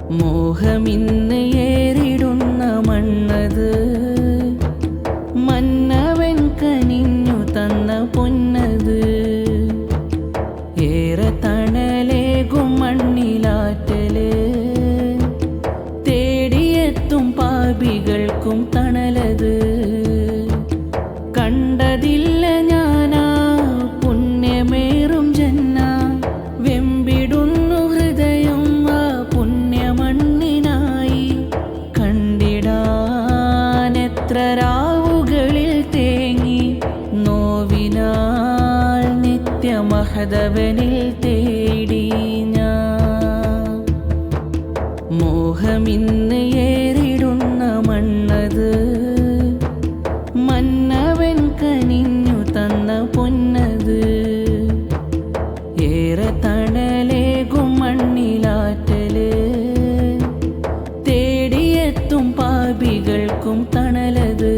മോഹമിന്ന് ഏറിടുന്ന മണ്ണത്, മന്നവൻ കനിഞ്ഞു തന്ന പൊന്നത്. ഏറെ തണലേകും മണ്ണിലാറ്റല്, തേടിയെത്തും പാപികൾക്കും തണലത്. കണ്ടതില്ല ഞാനാ പുണ്യമേറും ജന്ന, വെമ്പിടുന്നു ഹൃദയം ആ പുണ്യമണ്ണിനായി. കണ്ടിടാനെത്ര രാവുകളിൽ തേങ്ങി, നോവിനാൽ നിത്യമഹദവനിൽ തേടി ഞാൻ. മോഹമിന്ന് ഏറിടുന്ന മണ്ണത്, മന്നവൻ കനിഞ്ഞു തന്ന പൊന്നത്. ഏറെ തണലേകും മണ്ണിലാറ്റല്, തേടിയെത്തും പാപികൾക്കും തണലത്.